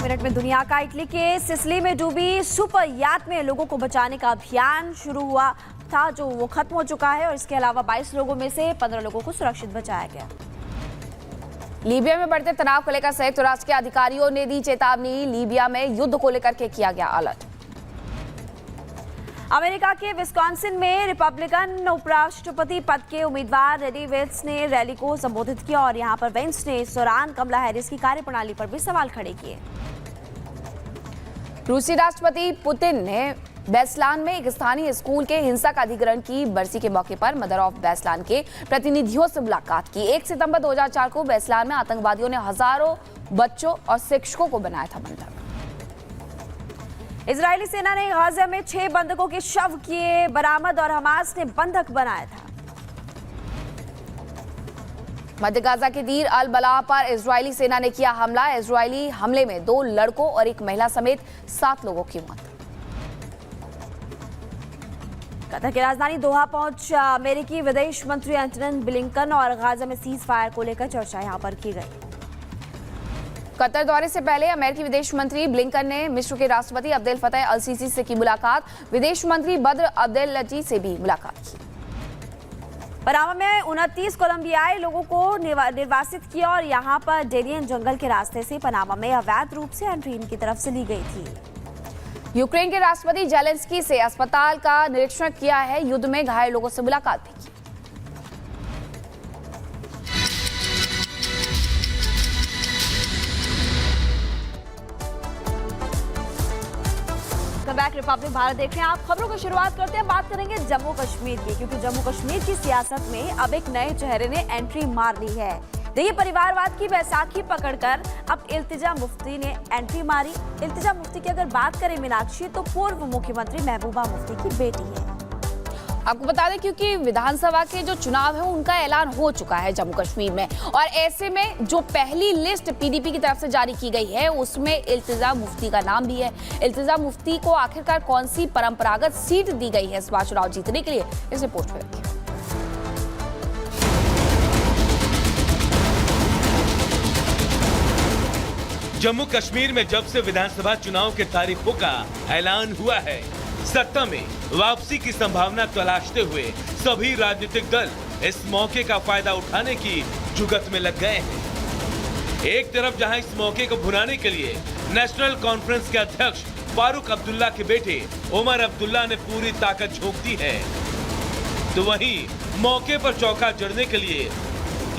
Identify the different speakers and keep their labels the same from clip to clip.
Speaker 1: Minute में दुनिया का इटली के सिसिली में डूबी सुपर याट में लोगों को बचाने का अभियान शुरू हुआ था, जो वो खत्म हो चुका है और इसके अलावा 22 लोगों में से 15 लोगों को सुरक्षित बचाया गया।
Speaker 2: लीबिया में बढ़ते तनाव को लेकर संयुक्त राष्ट्र के अधिकारियों ने दी चेतावनी। लीबिया में युद्ध को लेकर के किया गया अलर्ट।
Speaker 1: अमेरिका के विस्कॉन्सिन में रिपब्लिकन उपराष्ट्रपति पद के उम्मीदवार रेडी वेंस ने रैली को संबोधित किया और यहां पर वेंस ने इस दौरान कमला हैरिस की कार्यप्रणाली पर भी सवाल खड़े किए।
Speaker 2: रूसी राष्ट्रपति पुतिन ने बेस्लान में एक स्थानीय स्कूल के हिंसक अधिग्रहण की बरसी के मौके पर मदर ऑफ बेस्लान के प्रतिनिधियों से मुलाकात की। 1 सितंबर 2004 को बेस्लान में आतंकवादियों ने हजारों बच्चों और शिक्षकों को बनाया था बंधक।
Speaker 1: इजरायली सेना ने गाजा में 6 बंधकों के शव किए बरामद और हमास ने बंधक बनाया था।
Speaker 2: मध्य गाजा के दीर अल बलाह पर इजरायली सेना ने किया हमला। इजरायली हमले में 2 लड़कों और एक महिला समेत 7 लोगों की मौत।
Speaker 1: कतर की राजधानी दोहा पहुंच अमेरिकी विदेश मंत्री एंटनी ब्लिंकन और गाजा में सीज फायर को लेकर चर्चा यहां पर की गई।
Speaker 2: कतर दौरे से पहले अमेरिकी विदेश मंत्री ब्लिंकन ने मिस्र के राष्ट्रपति अब्देल फतेह अल सीसी से की मुलाकात। विदेश मंत्री बद्र अब्देलती से भी मुलाकात की।
Speaker 1: पनामा में 29 कोलंबियाई लोगों को निर्वासित किया और यहां पर डेरियन जंगल के रास्ते से पनामा में अवैध रूप से एंट्री इनकी तरफ से ली गई थी।
Speaker 2: यूक्रेन के राष्ट्रपति जेलेंस्की से अस्पताल का निरीक्षण किया है। युद्ध में घायल लोगों से मुलाकात भी की।
Speaker 1: बैक रिपब्लिक भारत देख रहे हैं आप। खबरों की शुरुआत करते हैं, बात करेंगे जम्मू कश्मीर की, क्योंकि जम्मू कश्मीर की सियासत में अब एक नए चेहरे ने एंट्री मार ली है। देखिए, परिवारवाद की बैसाखी पकड़कर अब इल्तिजा मुफ्ती ने एंट्री मारी। इल्तिजा मुफ्ती की अगर बात करें मीनाक्षी, तो पूर्व मुख्यमंत्री महबूबा मुफ्ती की बेटी है।
Speaker 2: आपको बता दें क्योंकि विधानसभा के जो चुनाव है उनका ऐलान हो चुका है जम्मू कश्मीर में, और ऐसे में जो पहली लिस्ट पीडीपी की तरफ से जारी की गई है उसमें इल्तिजा मुफ्ती का नाम भी है। इल्तिजा मुफ्ती को आखिरकार कौन सी परंपरागत सीट दी गई है इस बार चुनाव जीतने के लिए, इस रिपोर्ट में देखिए।
Speaker 3: जम्मू कश्मीर में जब से विधानसभा चुनाव के तारीखों का ऐलान हुआ है, सत्ता में वापसी की संभावना तलाशते हुए सभी राजनीतिक दल इस मौके का फायदा उठाने की जुगत में लग गए हैं। एक तरफ जहां इस मौके को भुनाने के लिए नेशनल कॉन्फ्रेंस के अध्यक्ष फारूक अब्दुल्ला के बेटे उमर अब्दुल्ला ने पूरी ताकत झोंक दी है, तो वहीं मौके पर चौका जड़ने के लिए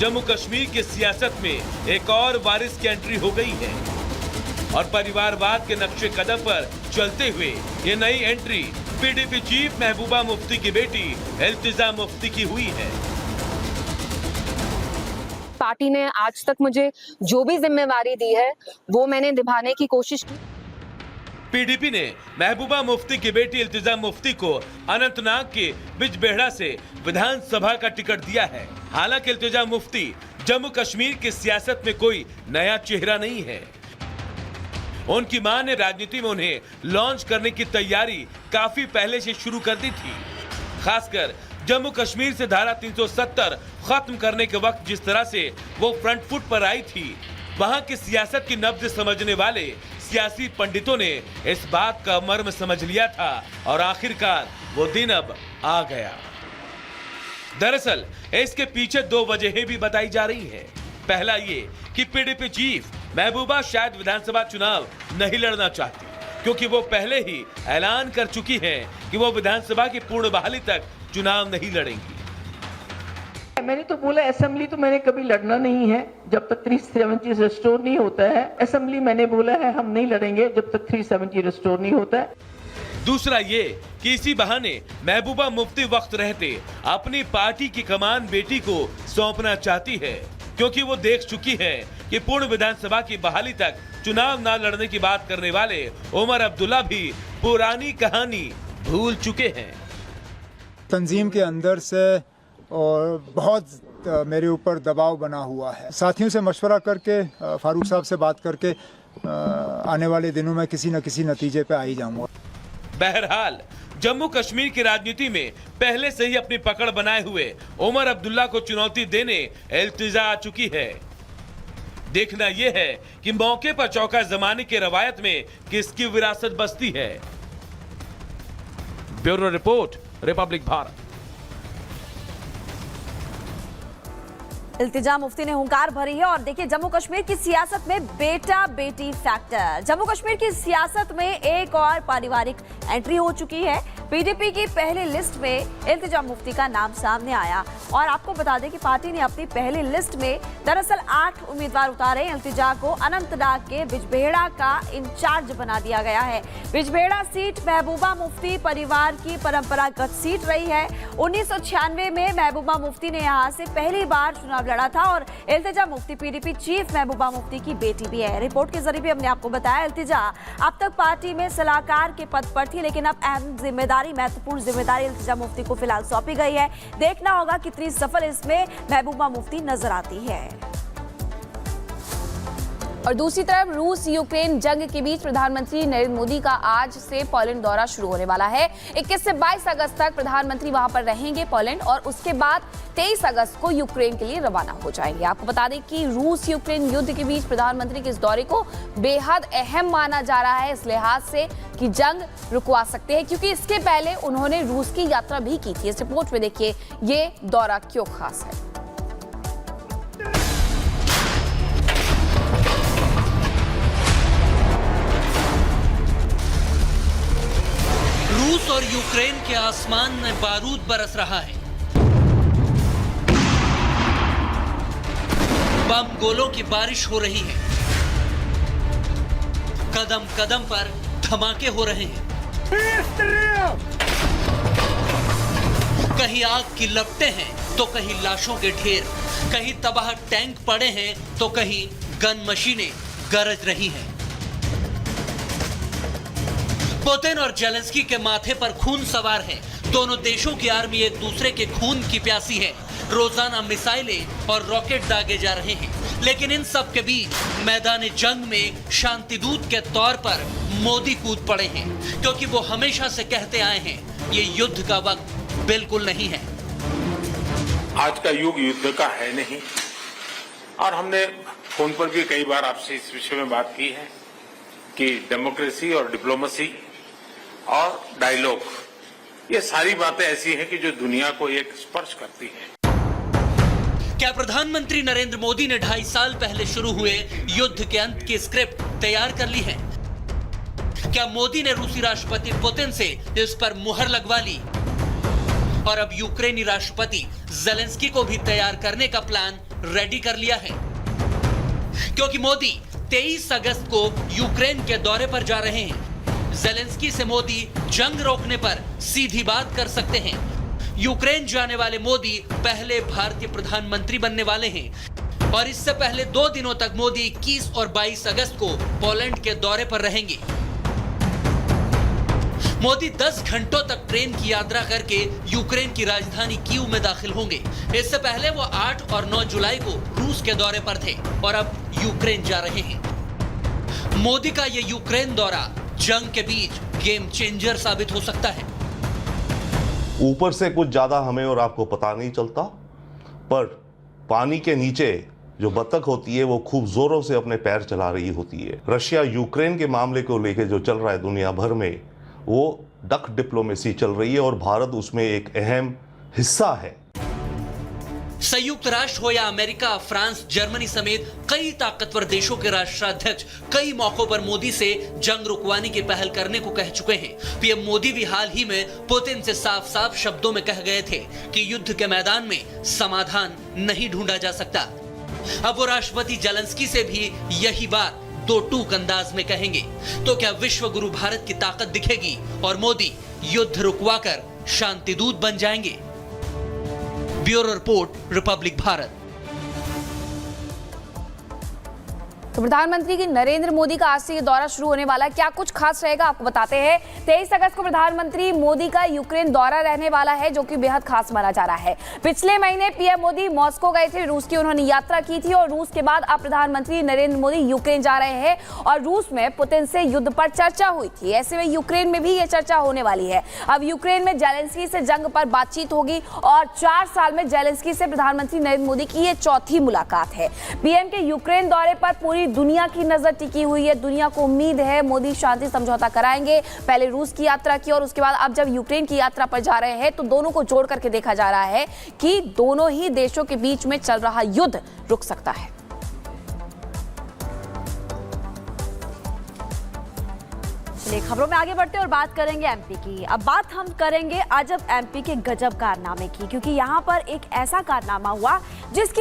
Speaker 3: जम्मू कश्मीर की सियासत में एक और वारिस की एंट्री हो गई है और परिवारवाद के नक्शे कदम पर चलते हुए ये नई entry PDP chief Mehbooba Mufti की बेटी इल्तिजा मुफ्ती की हुई है।
Speaker 4: पार्टी ने आज तक मुझे जो भी जिम्मेवारी दी है वो मैंने निभाने की कोशिश की।
Speaker 3: पीडीपी ने महबूबा मुफ्ती की बेटी इल्तिजा मुफ्ती को अनंतनाग के बिजबेहड़ा से विधानसभा का टिकट दिया है। हालांकि इल्तिजा मुफ्ती जम्मू कश्मीर की सियासत में कोई नया चेहरा नहीं है। उनकी मां ने राजनीति में उन्हें लॉन्च करने की तैयारी काफी पहले से शुरू कर दी थी। खासकर जम्मू कश्मीर से धारा 370 खत्म करने के वक्त जिस तरह से वो फ्रंट फुट पर आई थी, वहां की सियासत की नब्ज समझने वाले सियासी पंडितों ने इस बात का मर्म समझ लिया था और आखिरकार वो दिन अब आ गया। दरअसल इसके पीछे 2 वजहें भी बताई जा रही हैं। पहला ये कि पीडीपी चीफ महबूबा शायद विधानसभा चुनाव नहीं लड़ना चाहती, क्योंकि वो पहले ही ऐलान कर चुकी हैं कि वो विधानसभा की पूर्ण बहाली तक चुनाव नहीं लड़ेंगी।
Speaker 5: मैंने तो बोला असेंबली तो मैंने कभी लड़ना नहीं है जब तक 370 रिस्टोर नहीं होता है। असेंबली मैंने बोला है हम नहीं लड़ेंगे जब तक 370 रिस्टोर नहीं होता है।
Speaker 3: दूसरा ये कि इसी बहाने महबूबा मुफ्ती वक्त रहते अपनी पार्टी की कमान बेटी को सौंपना चाहती है, क्योंकि वो देख चुकी है कि पूर्ण विधानसभा की बहाली तक चुनाव न लड़ने की बात करने वाले उमर अब्दुल्ला भी पुरानी कहानी भूल चुके हैं।
Speaker 6: तंजीम के अंदर से और बहुत मेरे ऊपर दबाव बना हुआ है। साथियों से मशवरा करके, फारूक साहब से बात करके आने वाले दिनों में किसी न किसी नतीजे पे आ ही जाऊंगा।
Speaker 3: बहरहाल जम्मू कश्मीर की राजनीति में पहले से ही अपनी पकड़ बनाए हुए उमर अब्दुल्ला को चुनौती देने इल्तिजा आ चुकी है। देखना यह है कि मौके पर चौका जमाने की रवायत में किसकी विरासत बसती है। Bureau report, Republic Bharat.
Speaker 1: Iltija Mufti ने हुंकार भरी है और देखिए जम्मू कश्मीर की सियासत में बेटा बेटी फैक्टर। जम्मू कश्मीर की सियासत में एक और पारिवारिक एंट्री हो चुकी है। पीडीपी की पहली लिस्ट में इल्तिजा मुफ्ती का नाम सामने आया और आपको बता दें कि पार्टी ने अपनी पहली लिस्ट में दरअसल 8 उम्मीदवार उतारे। इल्तिजा को अनंतनाग के बिजबेहड़ा का इंचार्ज बना दिया गया है। बिजबेहड़ा सीट महबूबा मुफ्ती परिवार की परंपरागत सीट रही है। 1996 में महबूबा मुफ्ती ने यहां से पहली बार चुनाव लड़ा था और इल्तिजा मुफ्ती पीडीपी चीफ महबूबा मुफ्ती की बेटी भी है। रिपोर्ट के जरिए भी हमने आपको बताया इल्तिजा अब तक पार्टी में सलाहकार के पद पर थी, लेकिन अब अहम जिम्मेदारी, महत्वपूर्ण जिम्मेदारी इल्तिजा मुफ्ती को फिलहाल सौंपी गई है। देखना होगा कितनी सफल इसमें महबूबा मुफ्ती नजर आती है।
Speaker 2: और दूसरी तरफ रूस यूक्रेन जंग के बीच प्रधानमंत्री नरेंद्र मोदी का आज से पोलैंड दौरा शुरू होने वाला है। 21 से 22 अगस्त तक प्रधानमंत्री वहां पर रहेंगे पोलैंड और उसके बाद 23 अगस्त को यूक्रेन के लिए रवाना हो जाएंगे। आपको बता दें कि रूस यूक्रेन युद्ध के बीच प्रधानमंत्री के इस दौरे को बेहद अहम माना जा रहा है, इस लिहाज से कि जंग रुकवा सकते हैं, क्योंकि इसके पहले उन्होंने रूस की यात्रा भी की थी। इस रिपोर्ट में देखिए ये दौरा क्यों खास है।
Speaker 7: रूस और यूक्रेन के आसमान में बारूद बरस रहा है। बम गोलों की बारिश हो रही है। कदम कदम पर धमाके हो रहे हैं। कहीं आग की लपटें हैं तो कहीं लाशों के ढेर, कहीं तबाह टैंक पड़े हैं तो कहीं गन मशीनें गरज रही हैं। पुतिन और जेलेंस्की के माथे पर खून सवार है। दोनों देशों की आर्मी एक दूसरे के खून की प्यासी है। रोजाना मिसाइलें और रॉकेट दागे जा रहे हैं, लेकिन इन सब के बीच मैदान जंग में शांतिदूत के तौर पर मोदी कूद पड़े हैं, क्योंकि वो हमेशा से कहते आए हैं ये युद्ध का वक्त बिल्कुल नहीं है।
Speaker 8: आज का युग युद्ध का है नहीं, और हमने फोन पर भी कई बार आपसे इस विषय में बात की है कि डेमोक्रेसी और डिप्लोमेसी और डायलॉग, ये सारी बातें ऐसी हैं कि जो दुनिया को एक स्पर्श करती है।
Speaker 7: क्या प्रधानमंत्री नरेंद्र मोदी ने 2.5 साल पहले शुरू हुए युद्ध के अंत की स्क्रिप्ट तैयार कर ली है? क्या मोदी ने रूसी राष्ट्रपति पुतिन से इस पर मुहर लगवा ली और अब यूक्रेनी राष्ट्रपति जेलेंस्की को भी तैयार करने का प्लान रेडी कर लिया है? क्योंकि मोदी 23 अगस्त को यूक्रेन के दौरे पर जा रहे हैं। जेलेंस्की से मोदी जंग रोकने पर सीधी बात कर सकते हैं। यूक्रेन जाने वाले मोदी पहले भारतीय प्रधानमंत्री बनने वाले हैं और इससे पहले 2 दिनों तक मोदी 21 और 22 अगस्त को पोलैंड के दौरे पर रहेंगे। मोदी 10 घंटों तक ट्रेन की यात्रा करके यूक्रेन की राजधानी कीव में दाखिल होंगे। इससे पहले वो 8 और 9 जुलाई को रूस के दौरे पर थे और अब यूक्रेन जा रहे हैं। मोदी का ये यूक्रेन दौरा जंग के बीच गेम चेंजर साबित हो सकता है।
Speaker 9: ऊपर से कुछ ज्यादा हमें और आपको पता नहीं चलता, पर पानी के नीचे जो बतख होती है वो खूब जोरों से अपने पैर चला रही होती है। रशिया यूक्रेन के मामले को लेकर जो चल रहा है दुनिया भर में, वो डक डिप्लोमेसी चल रही है और भारत उसमें एक अहम हिस्सा है।
Speaker 7: संयुक्त राष्ट्र हो या अमेरिका, फ्रांस, जर्मनी समेत कई ताकतवर देशों के राष्ट्राध्यक्ष कई मौकों पर मोदी से जंग रुकवाने की पहल करने को कह चुके हैं। पीएम मोदी भी हाल ही में पुतिन से साफ साफ शब्दों में कह गए थे कि युद्ध के मैदान में समाधान नहीं ढूंढा जा सकता। अब वो राष्ट्रपति जेलेंस्की से भी यही बात दो टूक अंदाज में कहेंगे। तो क्या विश्व गुरु भारत की ताकत दिखेगी और मोदी युद्ध रुकवाकर शांतिदूत बन जाएंगे? Bureau report, Republic Bharat.
Speaker 2: तो प्रधानमंत्री की नरेंद्र मोदी का आज से ये दौरा शुरू होने वाला है। क्या कुछ खास रहेगा आपको बताते हैं। 23 अगस्त को प्रधानमंत्री मोदी का यूक्रेन दौरा रहने वाला है, जो कि बेहद खास माना जा रहा है। पिछले महीने पीएम मोदी मॉस्को गए थे, रूस की उन्होंने यात्रा की थी और रूस के बाद अब प्रधानमंत्री नरेंद्र मोदी यूक्रेन जा रहे हैं और रूस में पुतिन से युद्ध पर चर्चा हुई थी। ऐसे में यूक्रेन में भी ये चर्चा होने वाली है। अब यूक्रेन में जेलेंस्की से जंग पर बातचीत होगी और 4 साल में जेलेंस्की से प्रधानमंत्री नरेंद्र मोदी की ये चौथी मुलाकात है। पीएम के यूक्रेन दौरे पर पूरी दुनिया की नजर टिकी हुई है। दुनिया को उम्मीद है मोदी शांति समझौता कराएंगे। पहले रूस की यात्रा की और उसके बाद अब जब यूक्रेन की यात्रा पर जा रहे हैं तो दोनों को जोड़ करके देखा जा रहा है कि दोनों ही देशों के बीच में चल रहा युद्ध रुक सकता है।
Speaker 1: चलिए खबरों में आगे बढ़ते हैं और बात करेंगे एमपी की। अब बात हम करेंगे अजब एमपी के गजब कारनामे की, क्योंकि यहाँ पर एक ऐसा कारनामा हुआ जिसकी